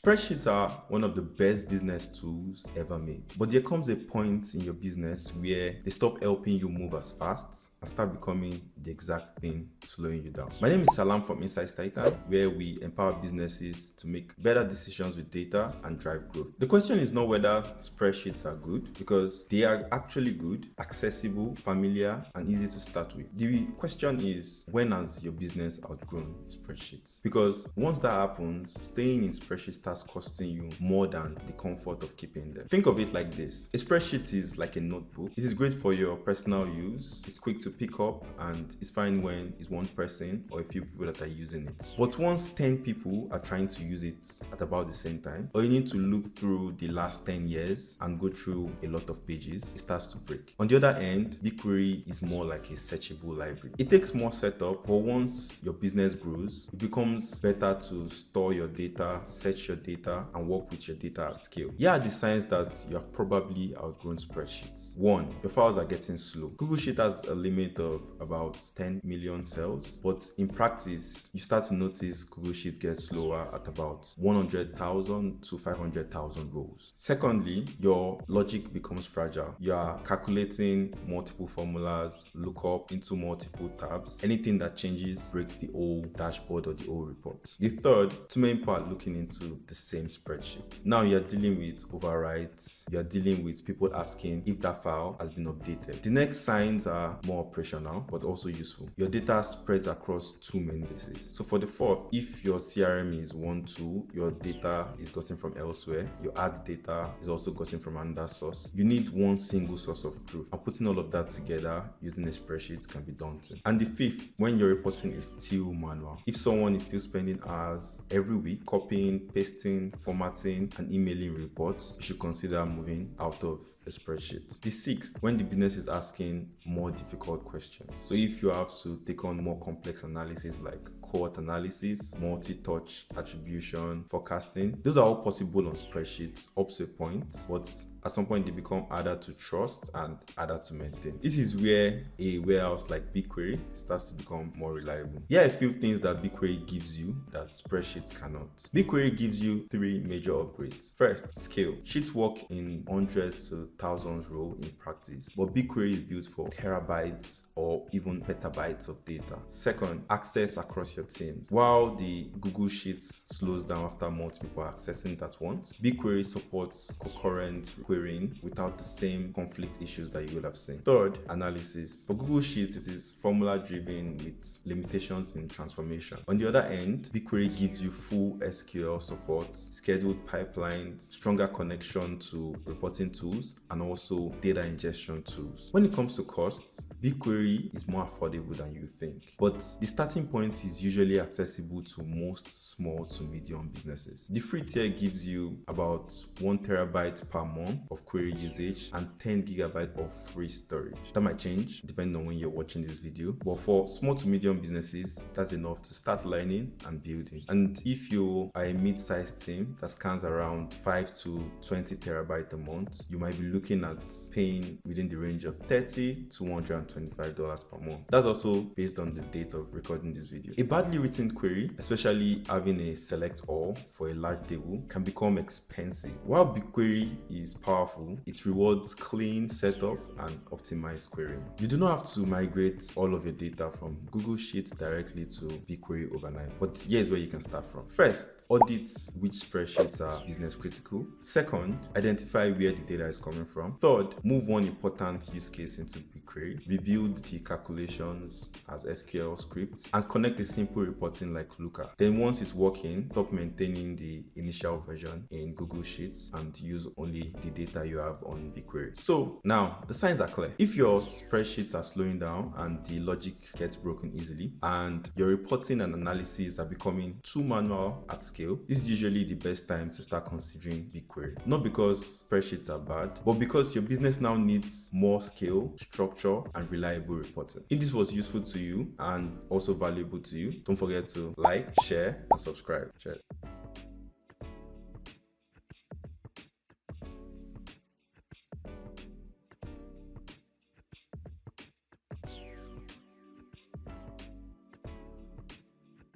Spreadsheets are one of the best business tools ever made, but there comes a point in your business where they stop helping you move as fast and start becoming the exact thing slowing you down. My name is Salam from Insights Titan, where we empower businesses to make better decisions with data and drive growth. The question is not whether spreadsheets are good, because they are actually good, accessible, familiar, and easy to start with. The question is, when has your business outgrown spreadsheets? Because once that happens, staying in spreadsheets starts costing you more than the comfort of keeping them. Think of it like this. A spreadsheet is like a notebook. It is great for your personal use. It's quick to pick up and it's fine when it's one person or a few people that are using it. But once 10 people are trying to use it at about the same time, or you need to look through the last 10 years and go through a lot of pages, it starts to break. On the other end, BigQuery is more like a searchable library. It takes more setup, but once your business grows, it becomes better to store your data, search your data, and work with your data at scale. Here are the signs that you have probably outgrown spreadsheets. 1. Your files are getting slow. Google Sheet has a limit of about 10 million cells, but in practice, you start to notice Google Sheet gets slower at about 100,000 to 500,000 rows. Secondly, your logic becomes fragile. You are calculating multiple formulas, lookup into multiple tabs. Anything that changes breaks the whole dashboard or the whole report. The third, too many people are looking into the same spreadsheet. Now you're dealing with overwrites, you're dealing with people asking if that file has been updated. The next signs are more operational but also useful. Your data spreads across too many places. So for the fourth, if your CRM is one tool, your data is gotten from elsewhere, your ad data is also gotten from another source, you need one single source of truth. And putting all of that together using a spreadsheet can be daunting. And the fifth, when your reporting is still manual. If someone is still spending hours every week copying, pasting, formatting, and emailing reports, you should consider moving out of a spreadsheet. The sixth, when the business is asking more difficult questions. So if you have to take on more complex analysis like cohort analysis, multi-touch attribution, forecasting, those are all possible on spreadsheets up to a point, but at some point they become harder to trust and harder to maintain. This is where a warehouse like BigQuery starts to become more reliable. Here are a few things that BigQuery gives you that spreadsheets cannot. BigQuery gives you 3 major upgrades. First, scale. Sheets work in hundreds to thousands rows in practice, but BigQuery is built for terabytes or even petabytes of data. Second, access across your teams. While the Google Sheets slows down after multiple people are accessing it at once, BigQuery supports concurrent querying without the same conflict issues that you will have seen. Third, analysis. For Google Sheets, it is formula driven with limitations in transformation. On the other end, BigQuery gives you full SQL support, scheduled pipelines, stronger connection to reporting tools, and also data ingestion tools. When it comes to costs, BigQuery is more affordable than you think, but the starting point is usually accessible to most small to medium businesses. The free tier gives you about 1 terabyte per month of query usage and 10 gigabytes of free storage. That might change depending on when you're watching this video, but for small to medium businesses, that's enough to start learning and building. And if you are a mid-sized team that scans around 5 to 20 terabytes a month, you might be looking at paying within the range of $30 to $125 per month. That's also based on the date of recording this video. A badly written query, especially having a select all for a large table, can become expensive. While BigQuery is powerful, it rewards clean setup and optimized querying. You do not have to migrate all of your data from Google Sheets directly to BigQuery overnight, but here's where you can start from. First, audit which spreadsheets are business critical. Second, identify where the data is coming from. Third, move one important use case into BigQuery, rebuild the calculations as SQL scripts, and connect a simple reporting like Looker. Then once it's working, stop maintaining the initial version in Google Sheets and use only the data you have on BigQuery. So now the signs are clear. If your spreadsheets are slowing down and the logic gets broken easily, and your reporting and analysis are becoming too manual at scale, this is usually the best time to start considering BigQuery. Not because spreadsheets are bad, but because your business now needs more scale, structure, and reliable reporting. If this was useful to you and also valuable to you, don't forget to like, share, and subscribe. Cheers.